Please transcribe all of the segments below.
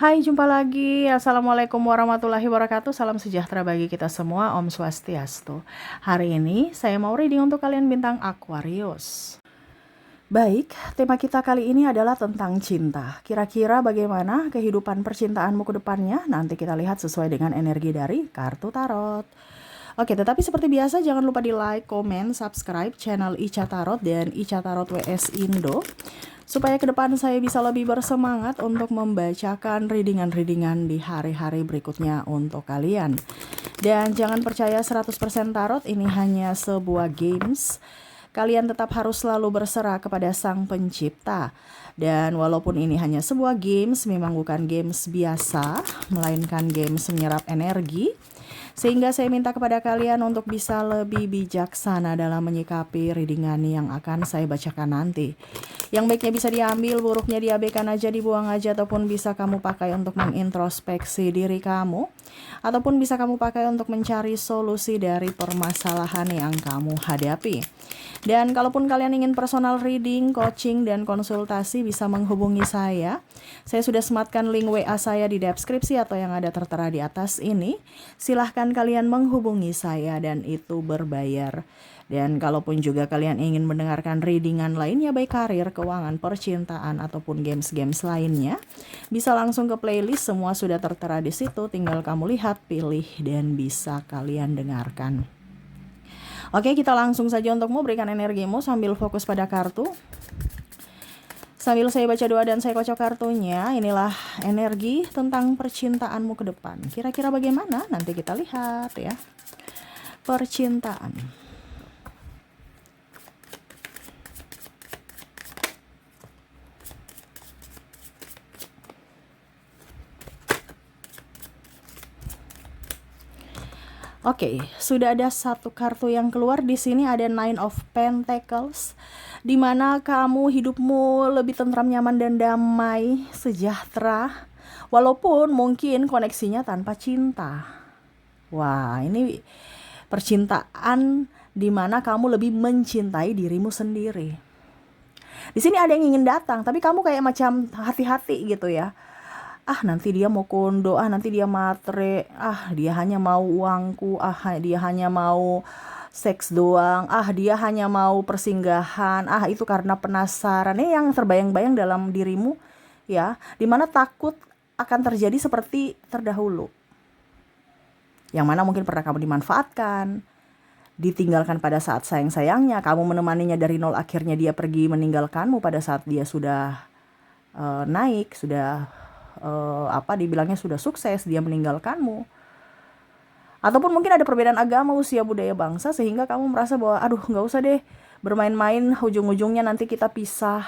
Hai, jumpa lagi. Assalamualaikum warahmatullahi wabarakatuh. Salam sejahtera bagi kita semua. Om Swastiastu. Hari ini saya mau reading untuk kalian bintang Aquarius. Baik, tema kita kali ini adalah tentang cinta. Kira-kira bagaimana kehidupan percintaanmu ke depannya? Nanti kita lihat sesuai dengan energi dari kartu tarot. Oke, tetapi seperti biasa jangan lupa di like, komen, subscribe channel Ica Tarot dan Ica Tarot WS Indo, supaya ke depan saya bisa lebih bersemangat untuk membacakan readingan-readingan di hari-hari berikutnya untuk kalian. Dan jangan percaya 100% tarot, ini hanya sebuah games. Kalian tetap harus selalu berserah kepada Sang Pencipta. Dan walaupun ini hanya sebuah games, memang bukan games biasa, melainkan games menyerap energi. Sehingga saya minta kepada kalian untuk bisa lebih bijaksana dalam menyikapi readingan yang akan saya bacakan nanti. Yang baiknya bisa diambil, buruknya diabaikan aja, dibuang aja, ataupun bisa kamu pakai untuk mengintrospeksi diri kamu, ataupun bisa kamu pakai untuk mencari solusi dari permasalahan yang kamu hadapi. Dan kalaupun kalian ingin personal reading, coaching, dan konsultasi, bisa menghubungi saya. Saya sudah sematkan link WA saya di deskripsi atau yang ada tertera di atas ini. Silahkan kalian menghubungi saya dan itu berbayar. Dan kalaupun juga kalian ingin mendengarkan readingan lainnya, baik karir, keuangan, percintaan, ataupun games-games lainnya, bisa langsung ke playlist, semua sudah tertera di situ. Tinggal kamu lihat, pilih, dan bisa kalian dengarkan. Oke, kita langsung saja untuk memberikan energimu sambil fokus pada kartu. Sambil saya baca doa dan saya kocok kartunya, inilah energi tentang percintaanmu ke depan. Kira-kira bagaimana? Nanti kita lihat ya. Percintaan. Oke, sudah ada satu kartu yang keluar di sini, ada Nine of Pentacles, di mana kamu hidupmu lebih tentram, nyaman, dan damai, sejahtera, walaupun mungkin koneksinya tanpa cinta. Wah, ini percintaan di mana kamu lebih mencintai dirimu sendiri. Di sini ada yang ingin datang, tapi kamu kayak macam hati-hati gitu ya. Nanti dia mau kondo, nanti dia matre, dia hanya mau uangku, dia hanya mau seks doang, dia hanya mau persinggahan, itu karena penasaran. Ini yang terbayang-bayang dalam dirimu ya, dimana takut akan terjadi seperti terdahulu, yang mana mungkin pernah kamu dimanfaatkan, ditinggalkan pada saat sayang-sayangnya, kamu menemaninya dari nol, akhirnya dia pergi meninggalkanmu pada saat dia sudah naik, sudah dibilangnya sudah sukses, dia meninggalkanmu. Ataupun mungkin ada perbedaan agama, usia, budaya, bangsa, sehingga kamu merasa bahwa nggak usah deh bermain-main, ujung-ujungnya nanti kita pisah,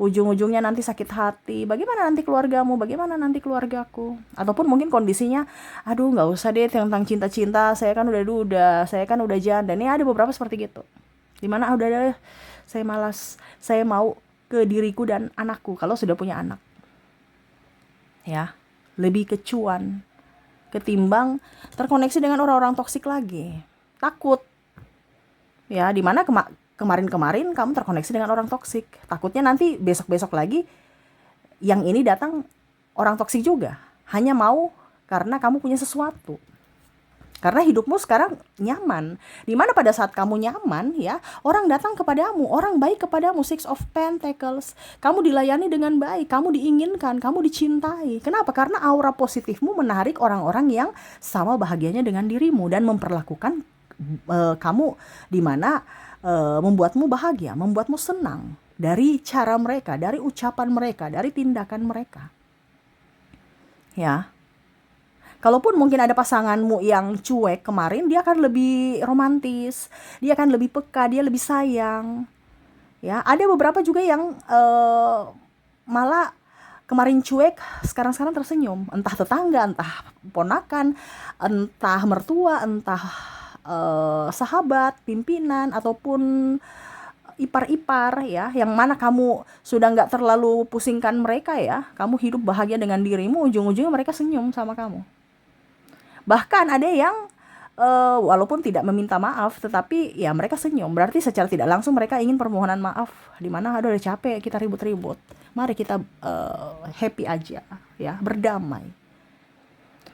ujung-ujungnya nanti sakit hati, bagaimana nanti keluargamu, bagaimana nanti keluargaku. Ataupun mungkin kondisinya, nggak usah deh tentang cinta-cinta, saya kan udah duda, saya kan udah janda. Ini ada beberapa seperti gitu, dimana udah deh, saya malas, saya mau ke diriku dan anakku kalau sudah punya anak ya, lebih ke cuan ketimbang terkoneksi dengan orang-orang toksik lagi. Takut ya, dimana kemarin-kemarin kamu terkoneksi dengan orang toksik, takutnya nanti besok-besok lagi yang ini datang orang toksik juga, hanya mau karena kamu punya sesuatu. Karena hidupmu sekarang nyaman, dimana pada saat kamu nyaman ya, orang datang kepadamu, orang baik kepadamu. Six of Pentacles, kamu dilayani dengan baik, kamu diinginkan, kamu dicintai. Kenapa? Karena aura positifmu menarik orang-orang yang sama bahagianya dengan dirimu dan memperlakukan kamu, dimana membuatmu bahagia, membuatmu senang dari cara mereka, dari ucapan mereka, dari tindakan mereka ya. Kalaupun mungkin ada pasanganmu yang cuek kemarin, dia akan lebih romantis, dia akan lebih peka, dia lebih sayang. Ya, ada beberapa juga yang malah kemarin cuek, sekarang tersenyum. Entah tetangga, entah ponakan, entah mertua, entah sahabat, pimpinan, ataupun ipar-ipar ya, yang mana kamu sudah nggak terlalu pusingkan mereka ya. Kamu hidup bahagia dengan dirimu, ujung-ujungnya mereka senyum sama kamu. Bahkan ada yang walaupun tidak meminta maaf, tetapi ya mereka senyum. Berarti secara tidak langsung mereka ingin permohonan maaf. Dimana aduh udah capek kita ribut-ribut. Mari kita happy aja, ya, berdamai.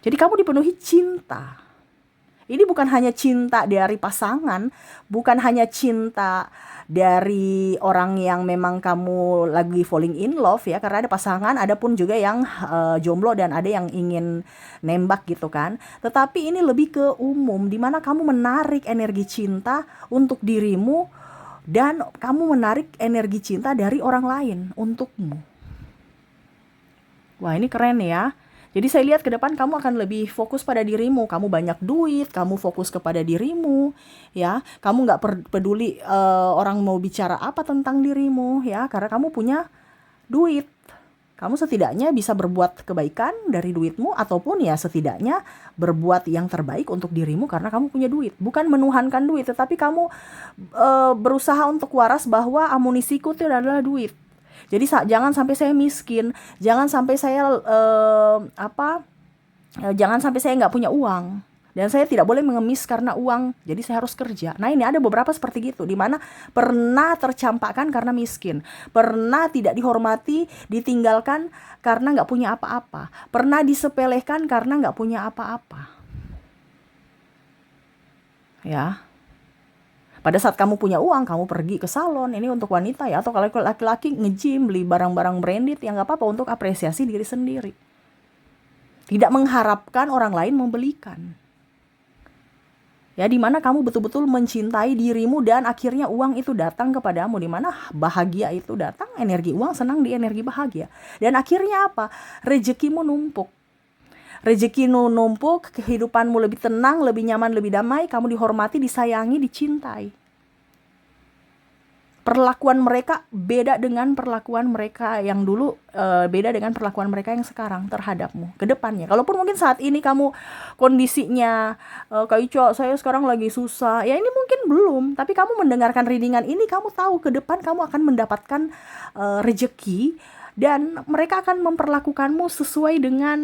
Jadi kamu dipenuhi cinta. Ini bukan hanya cinta dari pasangan, bukan hanya cinta dari orang yang memang kamu lagi falling in love ya, karena ada pasangan, ada pun juga yang jomblo dan ada yang ingin nembak gitu kan. Tetapi ini lebih ke umum, dimana kamu menarik energi cinta untuk dirimu dan kamu menarik energi cinta dari orang lain untukmu. Wah, ini keren ya. Jadi saya lihat ke depan kamu akan lebih fokus pada dirimu. Kamu banyak duit, kamu fokus kepada dirimu, ya. Kamu nggak peduli orang mau bicara apa tentang dirimu, ya. Karena kamu punya duit. Kamu setidaknya bisa berbuat kebaikan dari duitmu, ataupun ya setidaknya berbuat yang terbaik untuk dirimu karena kamu punya duit. Bukan menuhankan duit, tetapi kamu berusaha untuk waras bahwa amunisiku itu adalah duit. Jadi jangan sampai saya miskin, jangan sampai saya jangan sampai saya nggak punya uang, dan saya tidak boleh mengemis karena uang. Jadi saya harus kerja. Nah, ini ada beberapa seperti gitu, di mana pernah tercampakkan karena miskin, pernah tidak dihormati, ditinggalkan karena nggak punya apa-apa, pernah disepelekan karena nggak punya apa-apa. Ya. Pada saat kamu punya uang, kamu pergi ke salon, ini untuk wanita ya, atau kalau laki-laki nge-gym, beli barang-barang branded, ya nggak apa-apa, untuk apresiasi diri sendiri. Tidak mengharapkan orang lain membelikan. Ya, dimana kamu betul-betul mencintai dirimu dan akhirnya uang itu datang kepadamu, dimana bahagia itu datang, energi uang senang di energi bahagia. Dan akhirnya apa? Rezekimu numpuk. Rezekimu numpuk, kehidupanmu lebih tenang, lebih nyaman, lebih damai, kamu dihormati, disayangi, dicintai. Perlakuan mereka beda dengan perlakuan mereka yang dulu, beda dengan perlakuan mereka yang sekarang terhadapmu ke depannya. Kalaupun mungkin saat ini kamu kondisinya Kak Ico, saya sekarang lagi susah, ya ini mungkin belum, tapi kamu mendengarkan readingan ini, kamu tahu ke depan kamu akan mendapatkan rezeki, dan mereka akan memperlakukanmu sesuai dengan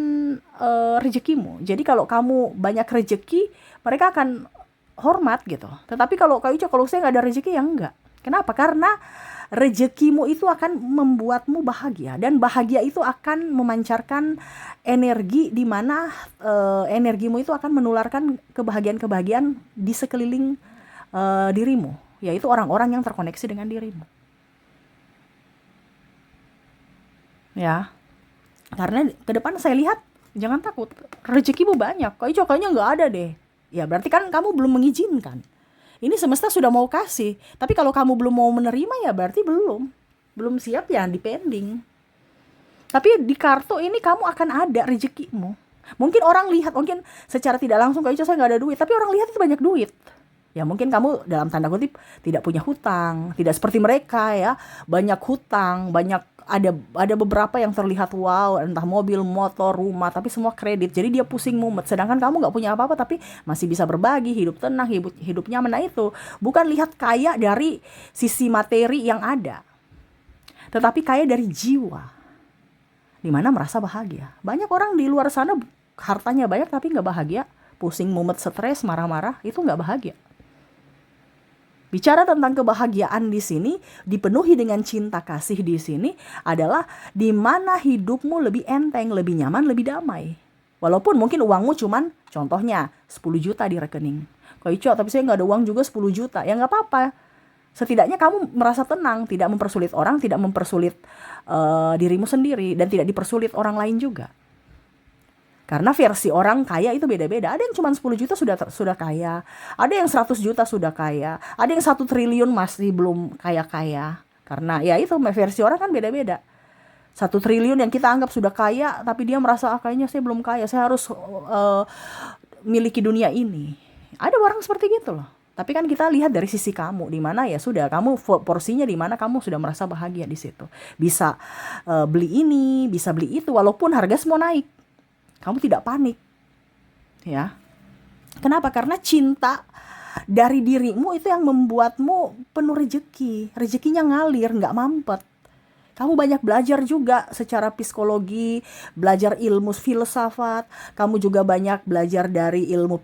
rezekimu. Jadi kalau kamu banyak rezeki, mereka akan hormat gitu. Tetapi kalau Kak Ica, kalau saya nggak ada rezeki, ya enggak. Kenapa? Karena rezekimu itu akan membuatmu bahagia, dan bahagia itu akan memancarkan energi, di mana energimu itu akan menularkan kebahagiaan-kebahagiaan di sekeliling dirimu, yaitu orang-orang yang terkoneksi dengan dirimu. Ya, karena ke depan saya lihat, jangan takut, rezekimu banyak. Kayaknya nggak ada deh. Ya berarti kan kamu belum mengizinkan. Ini semesta sudah mau kasih, tapi kalau kamu belum mau menerima, ya berarti belum siap, ya dipending. Tapi di kartu ini kamu akan ada rezekimu. Mungkin orang lihat, mungkin secara tidak langsung, kayaknya saya nggak ada duit, tapi orang lihat itu banyak duit. Ya mungkin kamu dalam tanda kutip tidak punya hutang, tidak seperti mereka ya, banyak hutang, ada beberapa yang terlihat wow, entah mobil, motor, rumah, tapi semua kredit. Jadi dia pusing mumet. Sedangkan kamu nggak punya apa-apa, tapi masih bisa berbagi, hidup tenang, hidup nyaman. Nah itu bukan lihat kaya dari sisi materi yang ada, tetapi kaya dari jiwa, dimana merasa bahagia. Banyak orang di luar sana hartanya banyak tapi nggak bahagia, pusing mumet, stres, marah-marah, itu nggak bahagia. Bicara tentang kebahagiaan di sini, dipenuhi dengan cinta kasih di sini adalah di mana hidupmu lebih enteng, lebih nyaman, lebih damai. Walaupun mungkin uangmu cuman contohnya 10 juta di rekening. Kok Ico, tapi saya nggak ada uang juga 10 juta. Ya nggak apa-apa. Setidaknya kamu merasa tenang, tidak mempersulit orang, tidak mempersulit dirimu sendiri, dan tidak dipersulit orang lain juga. Karena versi orang kaya itu beda-beda. Ada yang cuma 10 juta sudah kaya. Ada yang 100 juta sudah kaya. Ada yang 1 triliun masih belum kaya-kaya. Karena ya itu, versi orang kan beda-beda. 1 triliun yang kita anggap sudah kaya, tapi dia merasa kayaknya saya belum kaya. Saya harus miliki dunia ini. Ada orang seperti gitu loh. Tapi kan kita lihat dari sisi kamu, di mana ya sudah kamu porsinya, di mana kamu sudah merasa bahagia di situ. Bisa beli ini, bisa beli itu, walaupun harga semua naik. Kamu tidak panik, ya. Kenapa? Karena cinta dari dirimu itu yang membuatmu penuh rezeki. Rezekinya ngalir, nggak mampet. Kamu banyak belajar juga secara psikologi, belajar ilmu filsafat. Kamu juga banyak belajar dari ilmu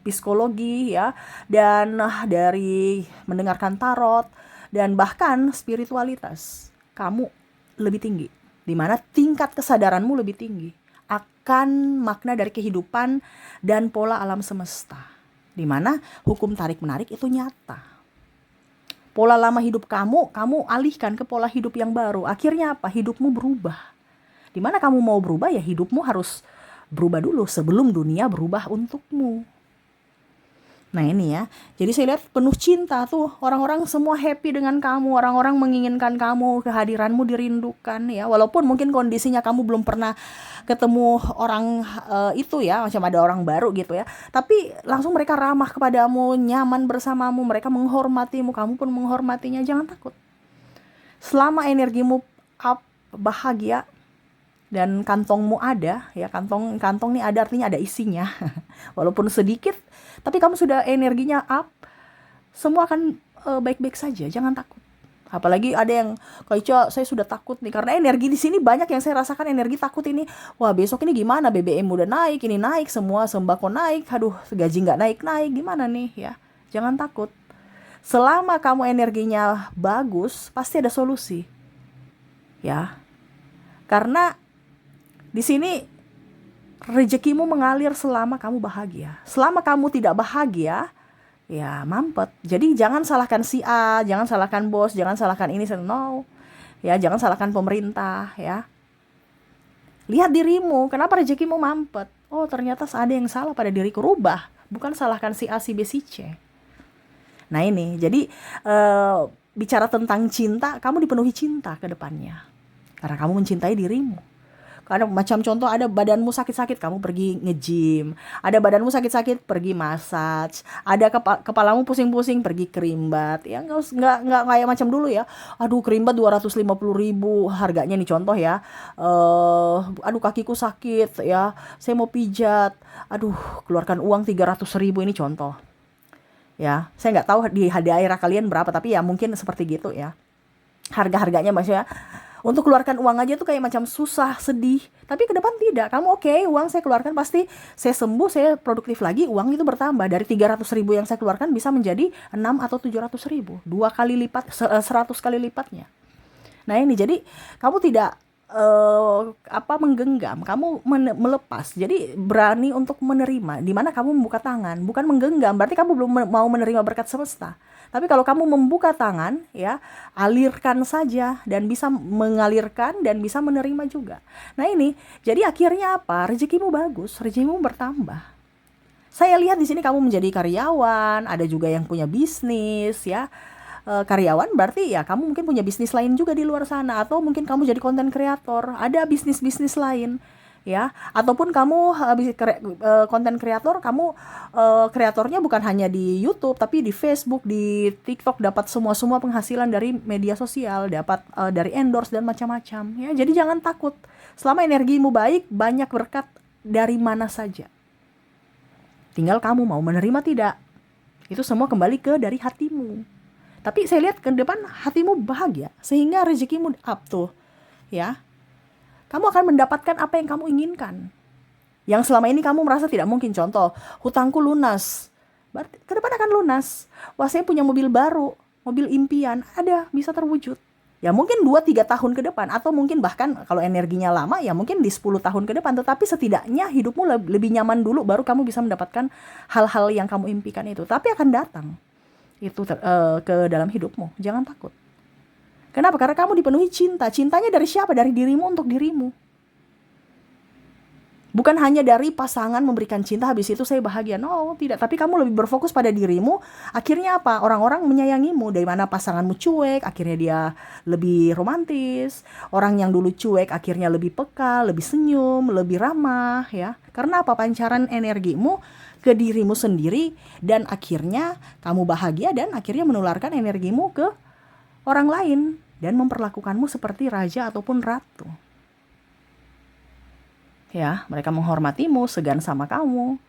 psikologi ya, dan dari mendengarkan tarot dan bahkan spiritualitas. Kamu lebih tinggi, di mana tingkat kesadaranmu lebih tinggi akan makna dari kehidupan dan pola alam semesta, di mana hukum tarik menarik itu nyata. Pola lama hidup kamu alihkan ke pola hidup yang baru. Akhirnya apa? Hidupmu berubah. Dimana kamu mau berubah ya hidupmu harus berubah dulu sebelum dunia berubah untukmu. Nah ini ya, jadi saya lihat penuh cinta tuh, orang-orang semua happy dengan kamu, orang-orang menginginkan kamu, kehadiranmu dirindukan ya, walaupun mungkin kondisinya kamu belum pernah ketemu orang itu ya, macam ada orang baru gitu ya, tapi langsung mereka ramah kepadamu, nyaman bersamamu, mereka menghormatimu, kamu pun menghormatinya. Jangan takut. Selama energimu up, bahagia, dan kantongmu ada ya, kantong nih ada, artinya ada isinya walaupun sedikit, tapi kamu sudah energinya up, semua akan baik-baik saja. Jangan takut. Apalagi ada yang kayak saya sudah takut nih karena energi di sini banyak yang saya rasakan, energi takut ini. Wah, besok ini gimana, BBM udah naik, ini naik semua, sembako naik, aduh gaji nggak naik gimana nih ya. Jangan takut. Selama kamu energinya bagus, pasti ada solusi ya, karena di sini rezekimu mengalir selama kamu bahagia. Selama kamu tidak bahagia, ya mampet. Jadi jangan salahkan si A, jangan salahkan bos, jangan salahkan ini, no. Ya, jangan salahkan pemerintah ya. Lihat dirimu, kenapa rezekimu mampet? Oh, ternyata ada yang salah pada diriku, rubah. Bukan salahkan si A, si B, si C. Nah ini, jadi bicara tentang cinta, kamu dipenuhi cinta ke depannya. Karena kamu mencintai dirimu. Karena macam contoh, ada badanmu sakit-sakit, kamu pergi nge-gym. Ada badanmu sakit-sakit, pergi massage. Ada kepalamu pusing-pusing, pergi kerimbat. Ya nggak kayak macam dulu ya. Aduh, kerimbat 250.000 harganya nih contoh ya. Aduh, kakiku sakit ya, saya mau pijat. Aduh, keluarkan uang 300.000 ini contoh. Ya, saya nggak tahu di daerah kalian berapa, tapi ya mungkin seperti gitu ya. Harga-harganya maksudnya. Untuk keluarkan uang aja tuh kayak macam susah, sedih. Tapi ke depan tidak. Kamu oke, uang saya keluarkan pasti saya sembuh, saya produktif lagi, uang itu bertambah. Dari 300.000 yang saya keluarkan bisa menjadi 6 atau 700.000. 2 kali lipat, 100 kali lipatnya. Nah ini, jadi kamu tidak menggenggam, kamu melepas. Jadi berani untuk menerima, dimana kamu membuka tangan, bukan menggenggam. Berarti kamu belum mau menerima berkat semesta. Tapi kalau kamu membuka tangan ya, alirkan saja, dan bisa mengalirkan dan bisa menerima juga. Nah ini, jadi akhirnya apa? Rezekimu bagus, rezekimu bertambah. Saya lihat di sini kamu menjadi karyawan, ada juga yang punya bisnis ya. Karyawan berarti ya kamu mungkin punya bisnis lain juga di luar sana, atau mungkin kamu jadi konten kreator, ada bisnis-bisnis lain ya, ataupun kamu konten kreator, kamu kreatornya bukan hanya di YouTube tapi di Facebook, di TikTok, dapat semua penghasilan dari media sosial, dapat dari endorse dan macam-macam ya. Jadi jangan takut, selama energimu baik, banyak berkat dari mana saja, tinggal kamu mau menerima tidak. Itu semua kembali ke dari hatimu. Tapi saya lihat ke depan hatimu bahagia, sehingga rezekimu up tuh ya. Kamu akan mendapatkan apa yang kamu inginkan, yang selama ini kamu merasa tidak mungkin. Contoh, hutangku lunas, berarti ke depan akan lunas. Wah, saya punya mobil baru, mobil impian, ada, bisa terwujud. Ya mungkin 2-3 tahun ke depan, atau mungkin bahkan kalau energinya lama ya mungkin di 10 tahun ke depan. Tetapi setidaknya hidupmu lebih nyaman dulu, baru kamu bisa mendapatkan hal-hal yang kamu impikan itu. Tapi akan datang itu ke dalam hidupmu. Jangan takut. Kenapa? Karena kamu dipenuhi cinta. Cintanya dari siapa? Dari dirimu untuk dirimu. Bukan hanya dari pasangan memberikan cinta, habis itu saya bahagia. No, tidak. Tapi kamu lebih berfokus pada dirimu. Akhirnya apa? Orang-orang menyayangimu. Dari mana pasanganmu cuek, akhirnya dia lebih romantis. Orang yang dulu cuek, akhirnya lebih peka, lebih senyum, lebih ramah ya. Karena apa? Pancaran energimu ke dirimu sendiri, dan akhirnya kamu bahagia, dan akhirnya menularkan energimu ke orang lain dan memperlakukanmu seperti raja ataupun ratu. Ya, mereka menghormatimu, segan sama kamu.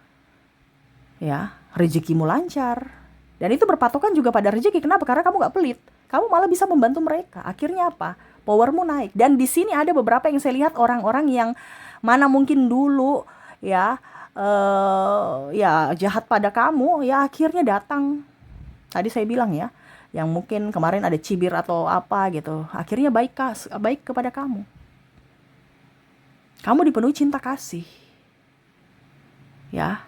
Ya, rezekimu lancar. Dan itu berpatokan juga pada rezeki. Kenapa? Karena kamu gak pelit. Kamu malah bisa membantu mereka. Akhirnya apa? Powermu naik. Dan di sini ada beberapa yang saya lihat orang-orang yang mana mungkin dulu ya ya jahat pada kamu, ya akhirnya datang. Tadi saya bilang ya, yang mungkin kemarin ada cibir atau apa gitu, akhirnya baik kepada kamu. Kamu dipenuhi cinta kasih. Ya.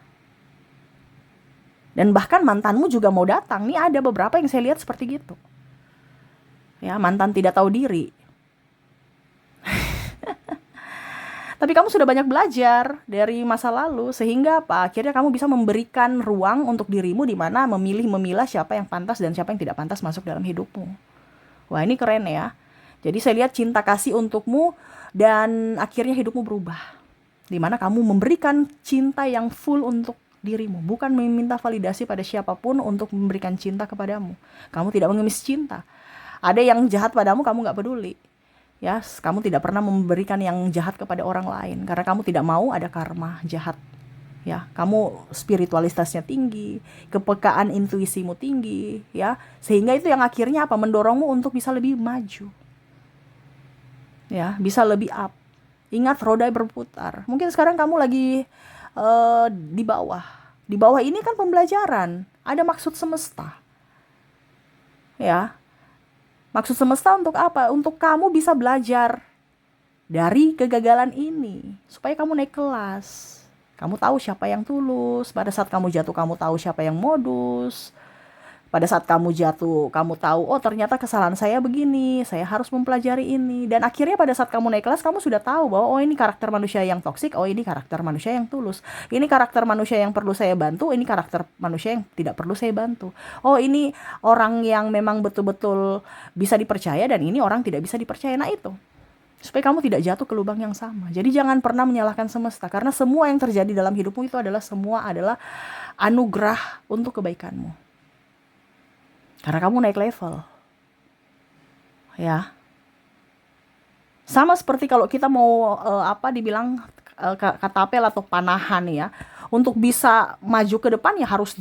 Dan bahkan mantanmu juga mau datang. Nih ada beberapa yang saya lihat seperti gitu. Ya, mantan tidak tahu diri. Tapi kamu sudah banyak belajar dari masa lalu, sehingga apa? Akhirnya kamu bisa memberikan ruang untuk dirimu di mana memilah siapa yang pantas dan siapa yang tidak pantas masuk dalam hidupmu. Wah, ini keren ya. Jadi saya lihat cinta kasih untukmu dan akhirnya hidupmu berubah. Di mana kamu memberikan cinta yang full untuk dirimu, bukan meminta validasi pada siapapun untuk memberikan cinta kepadamu. Kamu tidak mengemis cinta. Ada yang jahat padamu, kamu gak peduli. Ya, kamu tidak pernah memberikan yang jahat kepada orang lain karena kamu tidak mau ada karma jahat. Ya, kamu spiritualitasnya tinggi, kepekaan intuisimu tinggi, ya. Sehingga itu yang akhirnya apa? Mendorongmu untuk bisa lebih maju. Ya, bisa lebih up. Ingat, roda berputar. Mungkin sekarang kamu lagi di bawah. Di bawah ini kan pembelajaran, ada maksud semesta. Ya. Maksud semesta untuk apa? Untuk kamu bisa belajar dari kegagalan ini. Supaya kamu naik kelas. Kamu tahu siapa yang tulus. Pada saat kamu jatuh, kamu tahu siapa yang modus. Pada saat kamu jatuh, kamu tahu, oh ternyata kesalahan saya begini. Saya harus mempelajari ini. Dan akhirnya pada saat kamu naik kelas, kamu sudah tahu bahwa oh ini karakter manusia yang toksik. Oh ini karakter manusia yang tulus. Ini karakter manusia yang perlu saya bantu. Ini karakter manusia yang tidak perlu saya bantu. Oh ini orang yang memang betul-betul bisa dipercaya dan ini orang tidak bisa dipercaya. Nah itu. Supaya kamu tidak jatuh ke lubang yang sama. Jadi jangan pernah menyalahkan semesta. Karena semua yang terjadi dalam hidupmu itu adalah anugerah untuk kebaikanmu. Karena kamu naik level. Ya. Sama seperti kalau kita mau dibilang katapel atau panahan ya. Untuk bisa maju ke depan ya harus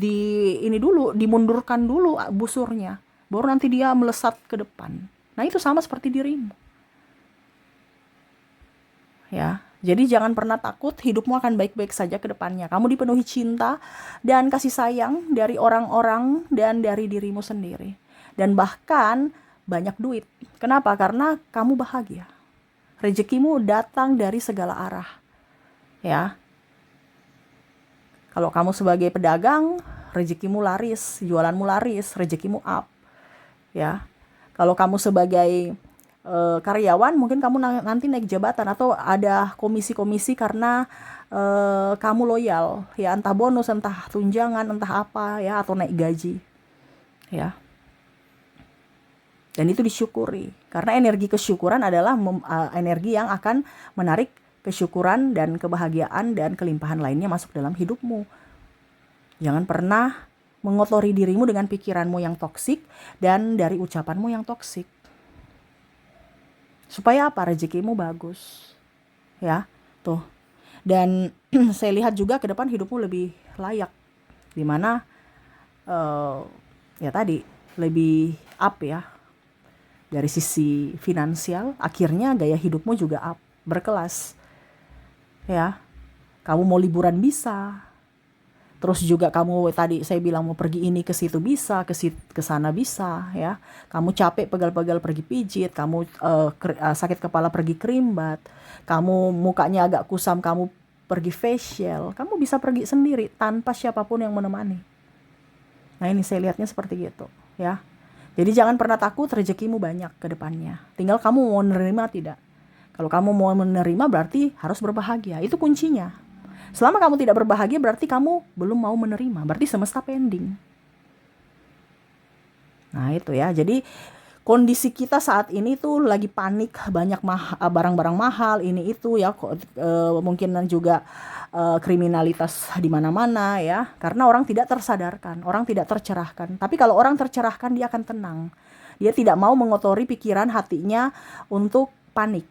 dimundurkan dulu busurnya. Baru nanti dia melesat ke depan. Nah, itu sama seperti dirimu. Ya. Jadi jangan pernah takut, hidupmu akan baik-baik saja ke depannya. Kamu dipenuhi cinta dan kasih sayang dari orang-orang dan dari dirimu sendiri. Dan bahkan banyak duit. Kenapa? Karena kamu bahagia. Rezekimu datang dari segala arah. Ya. Kalau kamu sebagai pedagang, rezekimu laris, jualanmu laris, rezekimu up. Ya. Kalau kamu sebagai karyawan, mungkin kamu nanti naik jabatan atau ada komisi-komisi karena kamu loyal, ya entah bonus, entah tunjangan, entah apa ya, atau naik gaji, ya. Dan itu disyukuri, karena energi kesyukuran adalah energi yang akan menarik kesyukuran dan kebahagiaan dan kelimpahan lainnya masuk dalam hidupmu. Jangan pernah mengotori dirimu dengan pikiranmu yang toksik dan dari ucapanmu yang toksik. Supaya apa? Rezekimu bagus. Ya, tuh. Dan saya lihat juga ke depan hidupmu lebih layak. Dimana ya tadi lebih up ya. Dari sisi finansial, akhirnya gaya hidupmu juga up, berkelas. Ya. Kamu mau liburan bisa. Terus juga kamu tadi saya bilang mau pergi ini ke situ bisa, ke sana bisa, ya. Kamu capek pegal-pegal pergi pijit, kamu sakit kepala pergi kerimbat, kamu mukanya agak kusam kamu pergi facial, kamu bisa pergi sendiri tanpa siapapun yang menemani. Nah ini saya lihatnya seperti gitu, ya. Jadi jangan pernah takut, rezekimu banyak ke depannya. Tinggal kamu mau menerima tidak. Kalau kamu mau menerima berarti harus berbahagia, itu kuncinya. Selama kamu tidak berbahagia berarti kamu belum mau menerima. Berarti semesta pending. Nah itu ya. Jadi kondisi kita saat ini tuh lagi panik. Banyak barang-barang mahal. Ini itu ya. Mungkin juga kriminalitas di mana-mana ya. Karena orang tidak tersadarkan. Orang tidak tercerahkan. Tapi kalau orang tercerahkan dia akan tenang. Dia tidak mau mengotori pikiran hatinya untuk panik.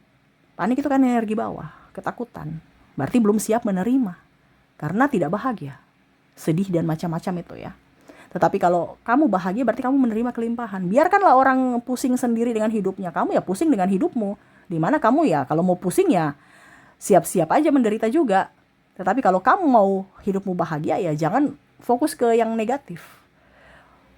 Panik itu kan energi bawah. Ketakutan. Berarti belum siap menerima. Karena tidak bahagia. Sedih dan macam-macam itu ya. Tetapi kalau kamu bahagia berarti kamu menerima kelimpahan. Biarkanlah orang pusing sendiri dengan hidupnya. Kamu ya pusing dengan hidupmu. Dimana kamu ya kalau mau pusing ya siap-siap aja menderita juga. Tetapi kalau kamu mau hidupmu bahagia ya jangan fokus ke yang negatif.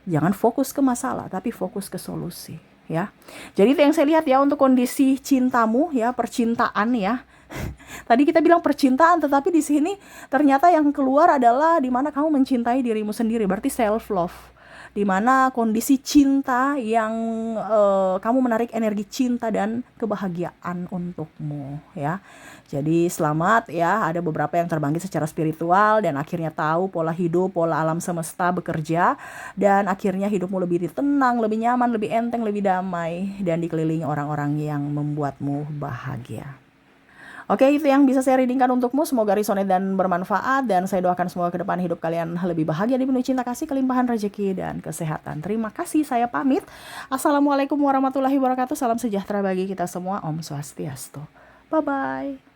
Jangan fokus ke masalah, tapi fokus ke solusi. Ya, jadi itu yang saya lihat ya untuk kondisi cintamu ya, percintaan ya. Tadi kita bilang percintaan, tetapi di sini ternyata yang keluar adalah di mana kamu mencintai dirimu sendiri, berarti self love. Di mana kondisi cinta yang kamu menarik energi cinta dan kebahagiaan untukmu ya. Jadi selamat ya, ada beberapa yang terbangkit secara spiritual dan akhirnya tahu pola hidup, pola alam semesta bekerja, dan akhirnya hidupmu lebih tenang, lebih nyaman, lebih enteng, lebih damai, dan dikelilingi orang-orang yang membuatmu bahagia. Oke, itu yang bisa saya readingkan untukmu. Semoga resonate dan bermanfaat. Dan saya doakan semoga ke depan hidup kalian lebih bahagia, dipenuhi cinta kasih, kelimpahan rezeki, dan kesehatan. Terima kasih, saya pamit. Assalamualaikum warahmatullahi wabarakatuh. Salam sejahtera bagi kita semua. Om Swastiastu. Bye-bye.